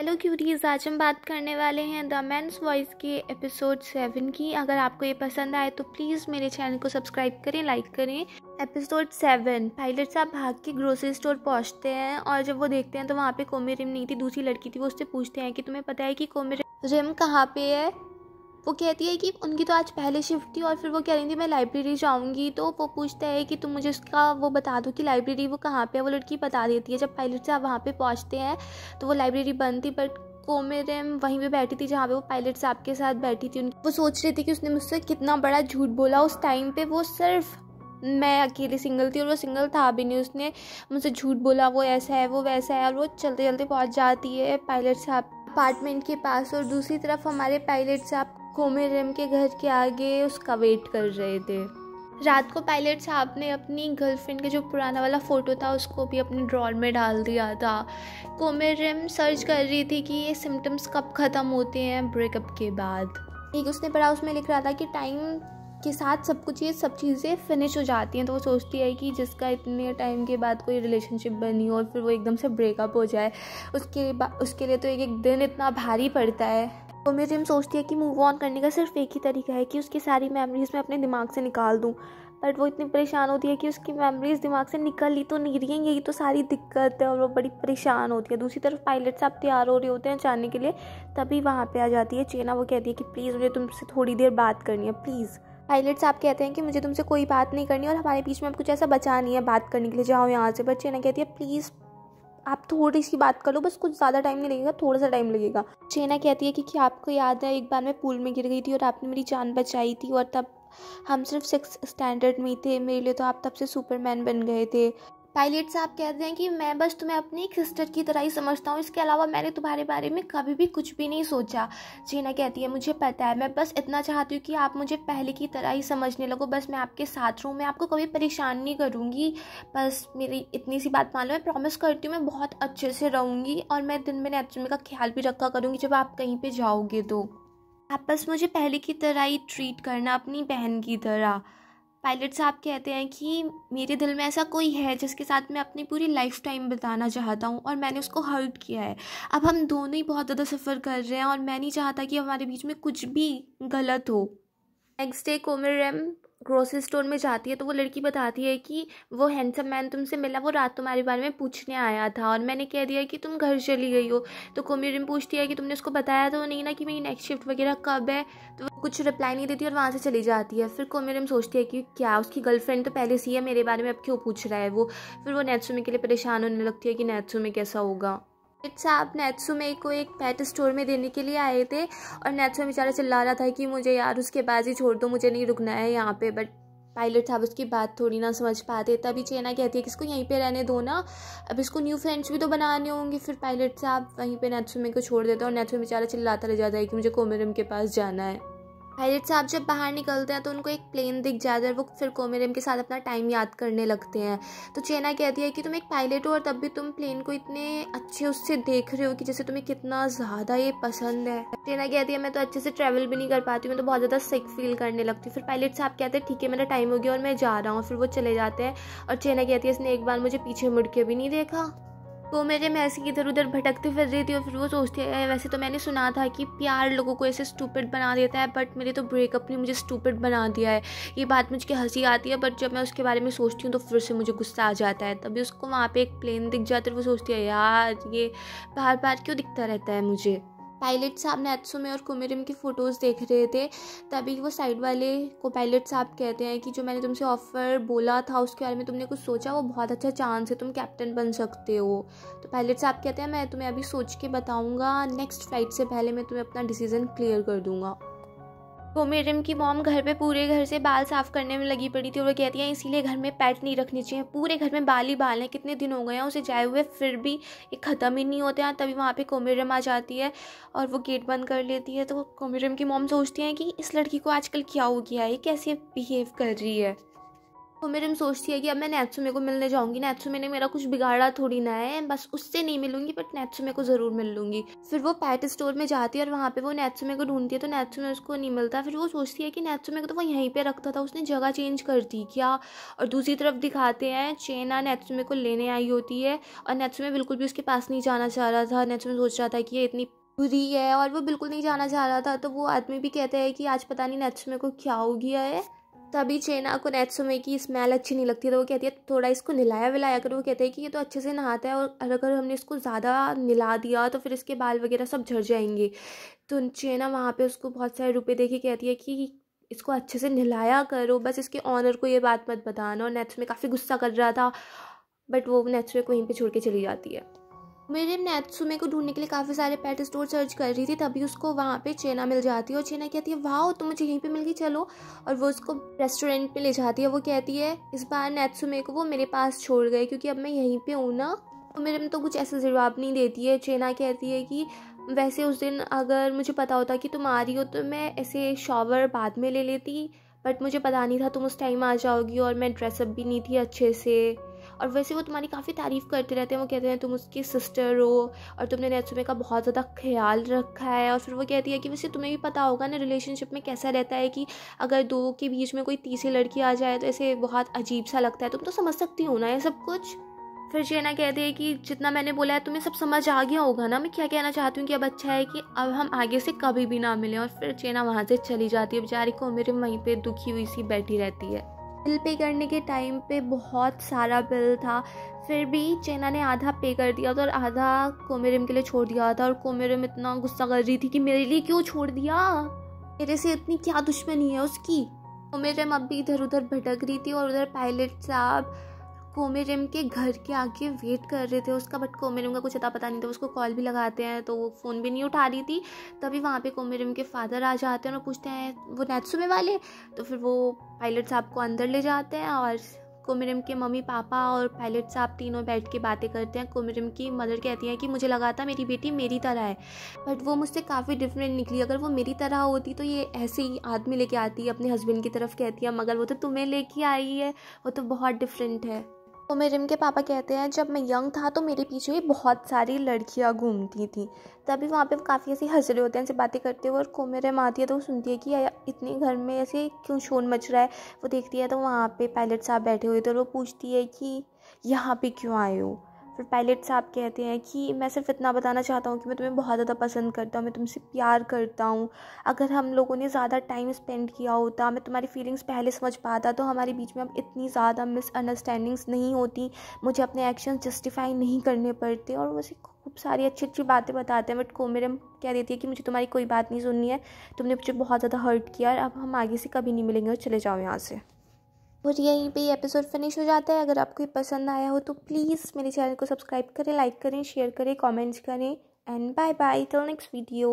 Hello curies, आज हम बात करने वाले हैं द मेंस वॉइस के एपिसोड 7 की। अगर आपको ये पसंद आए तो प्लीज़ मेरे चैनल को सब्सक्राइब करें, लाइक करें। एपिसोड 7, पायलट साहब भाग के ग्रोसरी स्टोर पहुंचते हैं और जब वो देखते हैं तो वहाँ पे कोमिरिम नहीं थी, दूसरी लड़की थी। वो उससे पूछते हैं कि तुम्हें पता है कि कोमिरिम कहाँ पे है। वो कहती है कि उनकी तो आज पहले शिफ्ट थी और फिर वो कह रही थी मैं लाइब्रेरी जाऊंगी। तो वो पूछता है कि तुम मुझे उसका वो बता दो कि लाइब्रेरी वो कहाँ पे है। वो लड़की बता देती है। जब पायलट साहब वहाँ पे पहुँचते हैं तो वो लाइब्रेरी बंद थी, बट कोमिरिम वहीं पे बैठी थी जहाँ पे वो पायलट साहब के साथ बैठी थी। वो सोच रही थी कि उसने मुझसे कितना बड़ा झूठ बोला। उस टाइम पे वो सिर्फ मैं अकेली सिंगल थी और वो सिंगल था भी नहीं। उसने मुझसे झूठ बोला, वो ऐसा है वो वैसा है। और वो चलते चलते पहुँच जाती है पायलट साहब अपार्टमेंट के पास। और दूसरी तरफ हमारे पायलट साहब कोमिरिम के घर के आगे उसका वेट कर रहे थे। रात को पायलट साहब ने अपनी गर्लफ्रेंड के जो पुराना वाला फ़ोटो था उसको भी अपने ड्रॉर में डाल दिया था। कोमिरिम सर्च कर रही थी कि ये सिम्टम्स कब ख़त्म होते हैं ब्रेकअप के बाद। एक उसने पढ़ा, उसमें लिख रहा था कि टाइम के साथ सब चीज़ें फिनिश हो जाती हैं। तो वो सोचती है कि जिसका इतने टाइम के बाद कोई रिलेशनशिप बनी हो और फिर वो एकदम से ब्रेकअप हो जाए, उसके लिए तो एक एक दिन इतना भारी पड़ता है। कोमिरिम सोचती है कि मूव ऑन करने का सिर्फ एक ही तरीका है कि उसकी सारी मेमोरीज मैं अपने दिमाग से निकाल दूं। बट वो इतनी परेशान होती है कि उसकी मेमोरीज दिमाग से निकल ही तो नहीं रही हैं। यही तो सारी दिक्कत है और वो बड़ी परेशान होती है। दूसरी तरफ पायलट साहब तैयार हो रहे होते हैं जाने के लिए, तभी वहाँ पे आ जाती है चेना। वो कहती है कि प्लीज़ मुझे तुमसे थोड़ी देर बात करनी है, प्लीज़। पायलट साहब कहते हैं कि मुझे तुमसे कोई बात नहीं करनी और हमारे बीच में अब कुछ ऐसा बचा नहीं है बात करने के लिए, जाओ यहाँ से। बट चेना कहती है प्लीज़ आप थोड़ी सी बात कर लो, बस कुछ ज़्यादा टाइम नहीं लगेगा, थोड़ा सा टाइम लगेगा। चेना कहती है कि आपको याद है एक बार मैं पूल में गिर गई थी और आपने मेरी जान बचाई थी और तब हम सिर्फ 6th स्टैंडर्ड में थे, मेरे लिए तो आप तब से सुपरमैन बन गए थे। पायलट साहब कहते हैं कि मैं बस तुम्हें अपनी एक सिस्टर की तरह ही समझता हूँ, इसके अलावा मैंने तुम्हारे बारे में कभी भी कुछ भी नहीं सोचा। चेना कहती है मुझे पता है, मैं बस इतना चाहती हूँ कि आप मुझे पहले की तरह ही समझने लगो। बस मैं आपके साथ रहूँ, मैं आपको कभी परेशान नहीं करूँगी। बस मेरी इतनी सी बात मान लो, मैं प्रॉमिस करती हूँ मैं बहुत अच्छे से रहूँगी और मैं दिन में नेत्सुमी का ख्याल भी रखा करूँगी। जब आप कहीं पर जाओगे तो आप बस मुझे पहले की तरह ही ट्रीट करना, अपनी बहन की तरह। पायलट साहब कहते हैं कि मेरे दिल में ऐसा कोई है जिसके साथ मैं अपनी पूरी लाइफ टाइम बिताना चाहता हूँ और मैंने उसको हर्ट किया है। अब हम दोनों ही बहुत ज़्यादा सफ़र कर रहे हैं और मैं नहीं चाहता कि हमारे बीच में कुछ भी गलत हो। नेक्स्ट डे कोमिरिम ग्रोसरी स्टोर में जाती है तो वो लड़की बताती है कि वो हैंडसम मैन तुमसे मिला, वो रात तुम्हारे बारे में पूछने आया था और मैंने कह दिया कि तुम घर चली गई हो। तो कोमिरिम पूछती है कि तुमने उसको बताया तो नहीं ना कि मेरी नेक्स्ट शिफ्ट वगैरह कब है। तो वो कुछ रिप्लाई नहीं देती और वहाँ से चली जाती है। फिर कोमिरिम सोचती है कि क्या उसकी गर्लफ्रेंड तो पहले से ही है, मेरे बारे में अब क्यों पूछ रहा है वो। फिर वो नेत्सुमी के लिए परेशान होने लगती है कि नेत्सुमी कैसा होगा। साहब नेत्सुमी को एक पेट स्टोर में देने के लिए आए थे और नेत्सुमी बेचारा चिल्ला रहा था कि मुझे यार उसके पास ही छोड़ दो, मुझे नहीं रुकना है यहाँ पे। बट पायलट साहब उसकी बात थोड़ी ना समझ पाते। तभी चेना कहती है कि इसको यहीं पे रहने दो ना, अब इसको न्यू फ्रेंड्स भी तो बनाने होंगे। फिर पायलट साहब वहीं पे नेत्सुमी को छोड़ देते हैं और नेत्सुमी बेचारा चिल्लाता रह जाता है कि मुझे कोमिरिम के पास जाना है। पायलट साहब जब बाहर निकलते हैं तो उनको एक प्लेन दिख जाता है। वो फिर कोमिरिम के साथ अपना टाइम याद करने लगते हैं। तो चेना कहती है कि तुम एक पायलट हो और तब भी तुम प्लेन को इतने अच्छे उससे देख रहे हो कि जैसे तुम्हें कितना ज़्यादा ये पसंद है। चेना कहती है मैं तो अच्छे से ट्रैवल भी नहीं कर पाती, मैं तो बहुत ज़्यादा सिक फील करने लगती हूँ। फिर पायलट साहब कहते हैं ठीक है मेरा टाइम हो गया और मैं जा रहा हूँ। फिर वो चले जाते हैं और चेना कहती है इसने एक बार मुझे पीछे मुड़ के भी नहीं देखा। तो मेरे मैं ऐसे इधर उधर भटकती फिर रही थी और फिर वो सोचती है वैसे तो मैंने सुना था कि प्यार लोगों को ऐसे स्टूपिड बना देता है, बट मेरे तो ब्रेकअप ने मुझे स्टूपिड बना दिया है। ये बात मुझे हंसी आती है, बट जब मैं उसके बारे में सोचती हूँ तो फिर से मुझे गुस्सा आ जाता है। तभी उसको वहाँ पे एक प्लेन दिख जाता है। वो सोचती है यार ये बार बार क्यों दिखता रहता है मुझे। पायलट साहब नेत्सुमी और कोमिरिम की फ़ोटोज़ देख रहे थे, तभी वो साइड वाले को पायलट साहब कहते हैं कि जो मैंने तुमसे ऑफ़र बोला था उसके बारे में तुमने कुछ सोचा, वो बहुत अच्छा चांस है, तुम कैप्टन बन सकते हो। तो पायलट साहब कहते हैं मैं तुम्हें अभी सोच के बताऊंगा, नेक्स्ट फ्लाइट से पहले मैं तुम्हें अपना डिसीज़न क्लियर कर दूंगा। कोमिरिम की मॉम घर पे पूरे घर से बाल साफ़ करने में लगी पड़ी थी और वो कहती है इसीलिए घर में पेट नहीं रखनी चाहिए, पूरे घर में बाल ही बाल हैं, कितने दिन हो गए हैं उसे जाए हुए फिर भी ये ख़त्म ही नहीं होते हैं। तभी वहाँ पे कोमिरिम आ जाती है और वो गेट बंद कर लेती है। तो कोमिरिम की मॉम सोचती है कि इस लड़की को आजकल क्या हो गया है, ये कैसे बिहेव कर रही है। कोमेरिम सोचती है कि अब मैं नैत्सुमे को मिलने जाऊंगी, नैत्सुमे ने मेरा कुछ बिगाड़ा थोड़ी ना है, बस उससे नहीं मिलूंगी बट नैत्सुमे को ज़रूर मिल लूंगी। फिर वो पेट स्टोर में जाती है और वहाँ पे वो नैत्सुमे को ढूंढती है तो नैत्सुमे उसको नहीं मिलता। फिर वो सोचती है कि नैत्सुमे को तो वो यहीं पे रखता था, उसने जगह चेंज कर दी क्या। और दूसरी तरफ दिखाते हैं चेना नैत्सुमे को लेने आई होती है और नैत्सुमे बिल्कुल भी उसके पास नहीं जाना चाह रहा था। नैत्सुमे सोच रहा था कि ये इतनी बुरी है और वो बिल्कुल नहीं जाना चाह रहा था। तो वो आदमी भी कहता है कि आज पता नहीं नैत्सुमे को क्या हो गया है। तभी चेना को नैत्सुमे की स्मेल अच्छी नहीं लगती है तो वो कहती है थोड़ा इसको नहलाया विलाया कर। वो कहते हैं कि ये तो अच्छे से नहाता है और अगर हमने इसको ज़्यादा नहला दिया तो फिर इसके बाल वगैरह सब झड़ जाएंगे। तो चेना वहाँ पे उसको बहुत सारे रुपए दे के कहती है कि इसको अच्छे से नहलाया करो, बस इसके ऑनर को ये बात मत बताना। और नैत्सुमे काफ़ी गुस्सा कर रहा था बट वो नैत्सुमे को वहीं पर छोड़ के चली जाती है। मेरे नैत्सुमे को ढूंढने के लिए काफ़ी सारे पेट स्टोर सर्च कर रही थी, तभी उसको वहाँ पे चेना मिल जाती है और चेना कहती है वाह तो मुझे यहीं पे मिल गई, चलो। और वो उसको रेस्टोरेंट पे ले जाती है। वो कहती है इस बार नैत्सुमे को वो मेरे पास छोड़ गए क्योंकि अब मैं यहीं पे हूँ ना। तो मेरे में तो कुछ ऐसा जवाब नहीं देती है। चेना कहती है कि वैसे उस दिन अगर मुझे पता होता कि तुम आ रही हो तो मैं ऐसे शॉवर बाद में ले लेती, बट मुझे पता नहीं था तुम उस टाइम आ जाओगी और मैं ड्रेसअप भी नहीं थी अच्छे से। और वैसे वो तुम्हारी काफ़ी तारीफ़ करते रहते हैं, वो कहते हैं तुम उसकी सिस्टर हो और तुमने नैत्सुमे का बहुत ज़्यादा ख्याल रखा है। और फिर वो कहती है कि वैसे तुम्हें भी पता होगा ना रिलेशनशिप में कैसा रहता है कि अगर दो के बीच में कोई तीसरी लड़की आ जाए तो ऐसे बहुत अजीब सा लगता है, तुम तो समझ सकती हो ना ये सब कुछ। फिर चेना कहती है कि जितना मैंने बोला है तुम्हें सब समझ आ गया होगा ना मैं क्या कहना चाहती हूँ, कि अब अच्छा है कि अब हम आगे से कभी भी ना मिलें। और फिर चेना वहाँ से चली जाती है। बेचारी कोमेरिम वहीं पे दुखी हुई सी बैठी रहती है। बिल पे करने के टाइम पे बहुत सारा बिल था, फिर भी चेना ने आधा पे कर दिया था और आधा कोमेरिम के लिए छोड़ दिया था। और कोमेरिम इतना गुस्सा कर रही थी कि मेरे लिए क्यों छोड़ दिया, मेरे से इतनी क्या दुश्मनी है उसकी। कोमेरिम अब भी इधर उधर भटक रही थी और उधर पायलट साहब कोमेरिम के घर के आगे वेट कर रहे थे उसका, बट कोमेरिम का कुछ अता पता नहीं था। उसको कॉल भी लगाते हैं तो वो फ़ोन भी नहीं उठा रही थी। तभी वहाँ पे कोमेरिम के फादर आ जाते हैं और पूछते हैं वो नैत्सुमे वाले। तो फिर वो पायलट साहब को अंदर ले जाते हैं और कोमेरिम के मम्मी पापा और पायलट साहब तीनों बैठ के बातें करते हैं। कोमेरिम की मदर कहती हैं कि मुझे लगा था मेरी बेटी मेरी तरह है बट वो मुझसे काफ़ी डिफरेंट निकली, अगर वो मेरी तरह होती तो ये ऐसे ही आदमी लेके आती अपने हस्बैंड की तरफ, कहती है मगर वो तो तुम्हें लेके आई है, वो तो बहुत डिफरेंट है। कोमेरिम के पापा कहते हैं जब मैं यंग था तो मेरे पीछे भी बहुत सारी लड़कियां घूमती थी। तभी वहाँ पे काफ़ी ऐसे हंस रहे होते हैं, ऐसे बातें करते हुए। और कोमेरिम आती है तो वो सुनती है कि इतने घर में ऐसे क्यों शोर मच रहा है। वो देखती है तो वहाँ पे पायलट साहब बैठे हुए थे और वो पूछती है कि यहाँ पे क्यों आए हो। फिर पायलट साहब कहते हैं कि मैं सिर्फ इतना बताना चाहता हूँ कि मैं तुम्हें बहुत ज़्यादा पसंद करता हूँ, मैं तुमसे प्यार करता हूँ। अगर हम लोगों ने ज़्यादा टाइम स्पेंड किया होता, मैं तुम्हारी फीलिंग्स पहले समझ पाता तो हमारे बीच में अब इतनी ज़्यादा मिसअंडरस्टैंडिंग्स नहीं होती, मुझे अपने एक्शंस जस्टिफाई नहीं करने पड़ते। और वैसे खूब सारी अच्छी अच्छी बातें बताते हैं। बट कोमेरिम कह देती है कि मुझे तुम्हारी कोई बात नहीं सुननी है, तुमने मुझे बहुत ज़्यादा हर्ट किया और अब हम आगे से कभी नहीं मिलेंगे और चले जाओ यहाँ से। और यहीं पे ये एपिसोड फिनिश हो जाता है। अगर आपको ये पसंद आया हो तो प्लीज़ मेरे चैनल को सब्सक्राइब करें, लाइक करें, शेयर करें, कमेंट्स करें and bye bye till next video.